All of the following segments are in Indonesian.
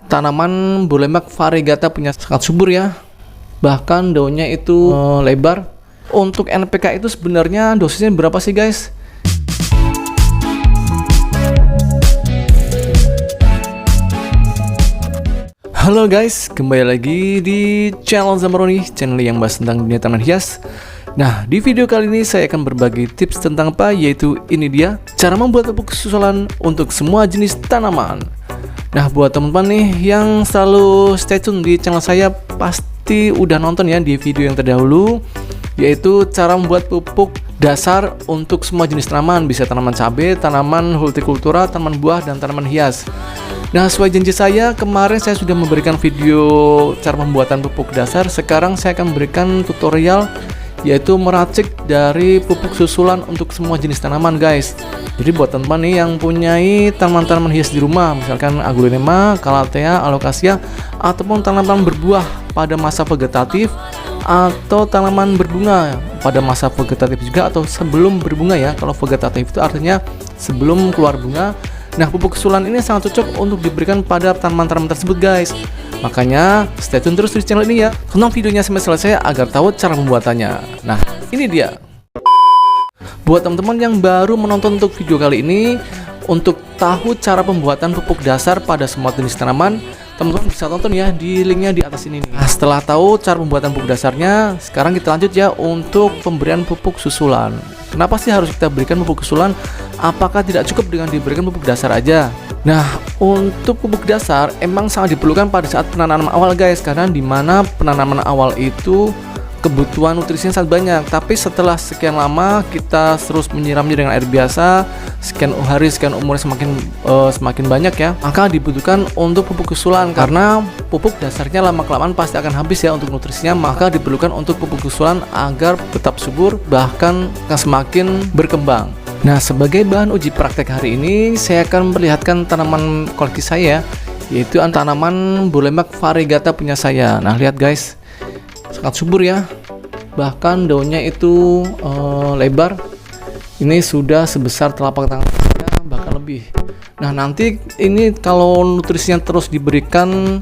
Tanaman Bulemak variegata punya sangat subur ya. Bahkan daunnya itu lebar. Untuk NPK itu sebenarnya dosisnya berapa sih guys? Halo guys, kembali lagi di channel Zamroni, channel yang bahas tentang dunia tanaman hias. Nah, di video kali ini saya akan berbagi tips tentang apa, yaitu ini dia cara membuat pupuk susulan untuk semua jenis tanaman. Nah, buat teman-teman nih yang selalu stay tune di channel saya, pasti udah nonton ya di video yang terdahulu, yaitu cara membuat pupuk dasar untuk semua jenis tanaman. Bisa tanaman cabai, tanaman hortikultura, tanaman buah, dan tanaman hias. Nah, sesuai janji saya, kemarin saya sudah memberikan video cara pembuatan pupuk dasar. Sekarang saya akan memberikan tutorial, yaitu meracik dari pupuk susulan untuk semua jenis tanaman guys. Jadi buat teman-teman nih yang punyai tanaman-tanaman hias di rumah, misalkan Aglaonema, Calathea, Alocasia, ataupun tanaman berbuah pada masa vegetatif, atau tanaman berbunga pada masa vegetatif juga, atau sebelum berbunga ya. Kalau vegetatif itu artinya sebelum keluar bunga. Nah, pupuk susulan ini sangat cocok untuk diberikan pada tanaman-tanaman tersebut guys. Makanya stay tune terus di channel ini ya, tonton videonya sampai selesai agar tahu cara pembuatannya. Nah, ini dia. Buat teman-teman yang baru menonton untuk video kali ini, untuk tahu cara pembuatan pupuk dasar pada semua jenis tanaman, teman-teman bisa tonton ya di linknya di atas ini nih. Nah, setelah tahu cara pembuatan pupuk dasarnya, sekarang kita lanjut ya untuk pemberian pupuk susulan. Kenapa sih harus kita berikan pupuk susulan? Apakah tidak cukup dengan diberikan pupuk dasar aja? Nah, untuk pupuk dasar emang sangat diperlukan pada saat penanaman awal guys, karena dimana penanaman awal itu kebutuhan nutrisinya sangat banyak. Tapi setelah sekian lama kita terus menyiramnya dengan air biasa, sekian hari, sekian umurnya semakin banyak ya, maka dibutuhkan untuk pupuk susulan. Karena pupuk dasarnya lama-kelamaan pasti akan habis ya untuk nutrisinya, maka diperlukan untuk pupuk susulan agar tetap subur, bahkan akan semakin berkembang. Nah, sebagai bahan uji praktek hari ini, saya akan memperlihatkan tanaman koleksi saya, yaitu tanaman Bulemak variegata punya saya. Nah, lihat guys, sangat subur ya, bahkan daunnya itu lebar. Ini sudah sebesar telapak tangan saya, bahkan lebih. Nah, nanti ini kalau nutrisinya terus diberikan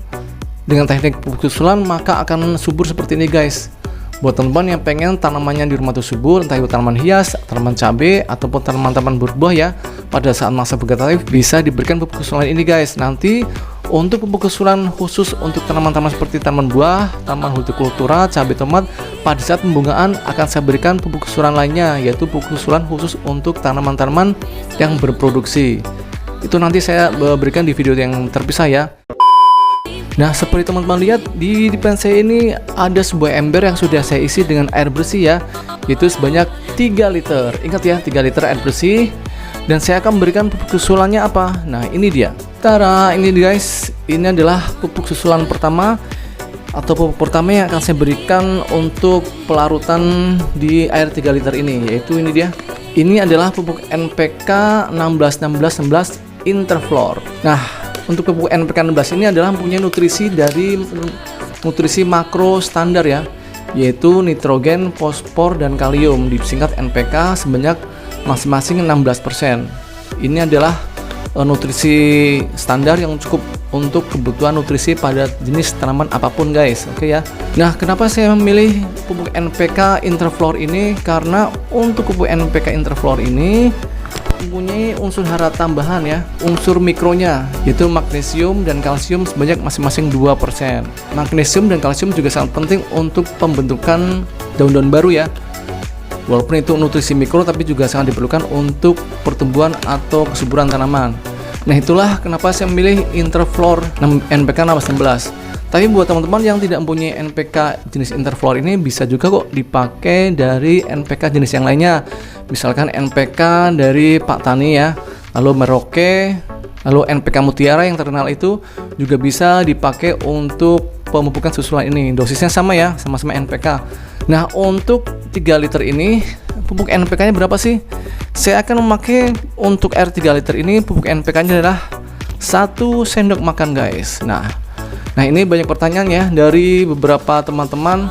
dengan teknik pupuk susulan, maka akan subur seperti ini guys. Buat teman-teman yang pengen tanamannya di rumah itu subur, entah itu tanaman hias, tanaman cabai, ataupun tanaman-tanaman berbuah ya, pada saat masa vegetatif bisa diberikan pupuk susulan ini guys. Nanti untuk pupuk susulan khusus untuk tanaman-tanaman seperti tanaman buah, tanaman hortikultura, cabai, tomat, pada saat pembungaan akan saya berikan pupuk susulan lainnya, yaitu pupuk susulan khusus untuk tanaman-tanaman yang berproduksi. Itu nanti saya berikan di video yang terpisah ya. Nah, seperti teman-teman lihat di depan saya ini ada sebuah ember yang sudah saya isi dengan air bersih ya, yaitu sebanyak 3 liter. Ingat ya, 3 liter air bersih. Dan saya akan memberikan pupuk susulannya apa? Nah, ini dia. Tara, ini guys. Ini adalah pupuk susulan pertama, atau pupuk pertama yang akan saya berikan untuk pelarutan di air 3 liter ini, yaitu ini dia. Ini adalah pupuk NPK 16-16-16 Interflor. Nah, untuk pupuk NPK 16 ini adalah mempunyai nutrisi dari nutrisi makro standar ya, yaitu nitrogen, fosfor, dan kalium, disingkat NPK sebanyak masing-masing 16%. Ini adalah nutrisi standar yang cukup untuk kebutuhan nutrisi pada jenis tanaman apapun guys. Oke ya. Nah, kenapa saya memilih pupuk NPK Interflor ini? Karena untuk pupuk NPK Interflor ini mempunyai unsur hara tambahan ya, unsur mikronya, yaitu magnesium dan kalsium sebanyak masing-masing 2%. Magnesium dan kalsium juga sangat penting untuk pembentukan daun-daun baru ya. Walaupun itu nutrisi mikro, tapi juga sangat diperlukan untuk pertumbuhan atau kesuburan tanaman. Nah, itulah kenapa saya memilih Interflor NPK 16-16. Tapi buat teman-teman yang tidak mempunyai NPK jenis Interflor ini, bisa juga kok dipakai dari NPK jenis yang lainnya. Misalkan NPK dari Pak Tani ya, lalu Merauke, lalu NPK Mutiara yang terkenal itu juga bisa dipakai untuk pemupukan susulan ini. Dosisnya sama ya, sama-sama NPK. Nah, untuk 3 liter ini pupuk NPK-nya berapa sih? Saya akan memakai untuk air 3 liter ini, pupuk NPK-nya adalah 1 sendok makan guys. Nah, ini banyak pertanyaan ya dari beberapa teman-teman.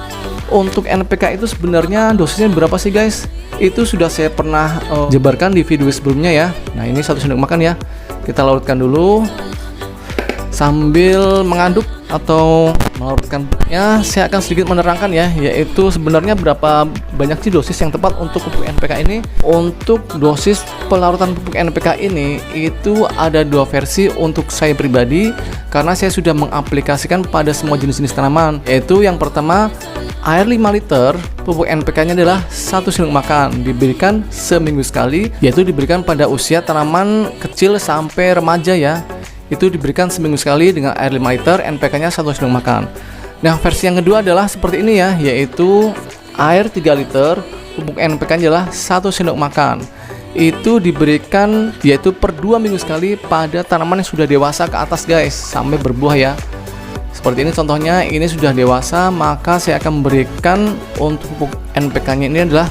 Untuk NPK itu sebenarnya dosisnya berapa sih guys? Itu sudah saya pernah jabarkan di video sebelumnya ya. Nah, ini 1 sendok makan ya. Kita larutkan dulu Sambil mengaduk atau melarutkan pupuknya, saya akan sedikit menerangkan ya, yaitu sebenarnya berapa banyak sih dosis yang tepat untuk pupuk NPK ini. Untuk dosis pelarutan pupuk NPK ini itu ada dua versi untuk saya pribadi, karena saya sudah mengaplikasikan pada semua jenis-jenis tanaman. Yaitu yang pertama, air 5 liter, pupuk NPK-nya adalah 1 sendok makan, diberikan seminggu sekali, yaitu diberikan pada usia tanaman kecil sampai remaja ya. Itu diberikan seminggu sekali dengan air 5 liter, NPK-nya 1 sendok makan. Nah, versi yang kedua adalah seperti ini ya, yaitu air 3 liter, pupuk NPK-nya adalah 1 sendok makan. Itu diberikan yaitu per 2 minggu sekali pada tanaman yang sudah dewasa ke atas guys, sampai berbuah ya. Seperti ini contohnya, ini sudah dewasa, maka saya akan memberikan untuk pupuk NPK-nya ini adalah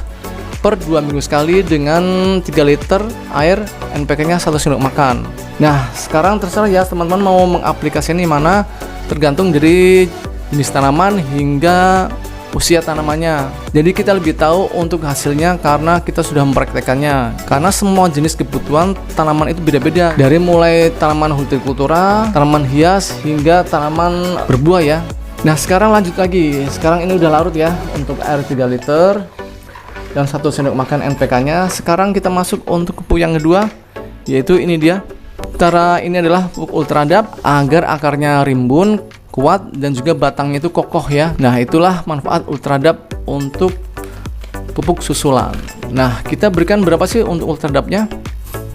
per 2 minggu sekali dengan 3 liter air, NPK-nya 1 sendok makan. Nah, sekarang terserah ya teman-teman mau mengaplikasikan ini mana, tergantung dari jenis tanaman hingga usia tanamannya. Jadi kita lebih tahu untuk hasilnya karena kita sudah mempraktekannya. Karena semua jenis kebutuhan tanaman itu beda-beda, dari mulai tanaman hortikultura, tanaman hias hingga tanaman berbuah ya. Nah, sekarang lanjut lagi. Sekarang ini udah larut ya untuk air 3 liter dan 1 sendok makan NPK-nya. Sekarang kita masuk untuk pupuk yang kedua, yaitu ini dia. Cara ini adalah pupuk Ultradap agar akarnya rimbun, kuat, dan juga batangnya itu kokoh ya. Nah, itulah manfaat Ultradap untuk pupuk susulan. Nah, kita berikan berapa sih untuk Ultradapnya?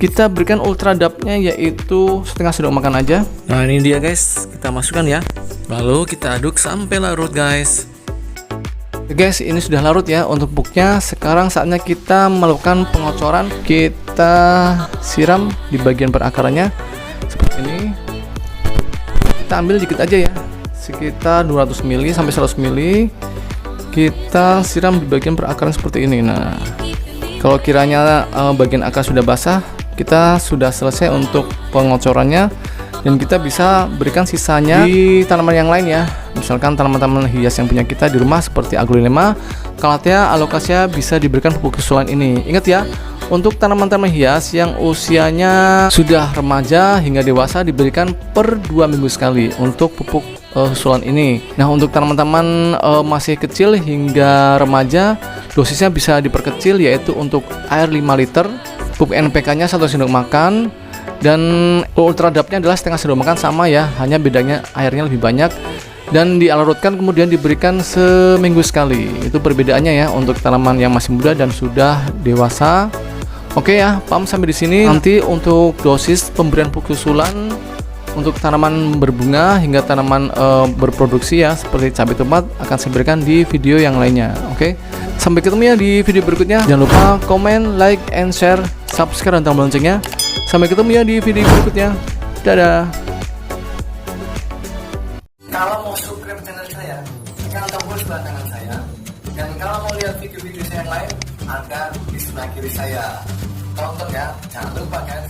Kita berikan Ultradapnya yaitu setengah sendok makan aja. Nah, ini dia guys, kita masukkan ya. Lalu kita aduk sampai larut guys. Oke guys, ini sudah larut ya untuk pupuknya. Sekarang saatnya kita melakukan pengocoran. Kita siram di bagian perakarannya seperti ini. Kita ambil dikit aja ya, sekitar 200 ml sampai 100 ml. Kita siram di bagian perakaran seperti ini. Nah, kalau kiranya bagian akar sudah basah, kita sudah selesai untuk pengocorannya. Dan kita bisa berikan sisanya di tanaman yang lain ya. Misalkan tanaman-tanaman hias yang punya kita di rumah seperti Aglonema, Calathea, Alocasia bisa diberikan pupuk susulan ini. Ingat ya, untuk tanaman-tanaman hias yang usianya sudah remaja hingga dewasa diberikan per 2 minggu sekali untuk pupuk susulan ini. Nah, untuk tanaman-tanaman masih kecil hingga remaja, dosisnya bisa diperkecil, yaitu untuk air 5 liter, pupuk NPK-nya 1 sendok makan, dan Ultradapnya adalah setengah sendok makan, sama ya, hanya bedanya airnya lebih banyak, dan dilarutkan kemudian diberikan seminggu sekali. Itu perbedaannya ya untuk tanaman yang masih muda dan sudah dewasa. Oke ya, paham sampai di sini. Nanti untuk dosis pemberian pupuk susulan untuk tanaman berbunga hingga tanaman berproduksi ya, seperti cabai tomat, akan saya berikan di video yang lainnya. Oke, sampai ketemu ya di video berikutnya. Jangan lupa komen, like, and share, subscribe, dan tombol loncengnya. Sampai ketemu ya di video berikutnya. Dadah. Kalau mau subscribe channel saya, tekan tombol sebelah kanan saya. Dan kalau mau lihat video-video saya yang lain, ada di sebelah kiri saya. Tonton ya, jangan lupa kan.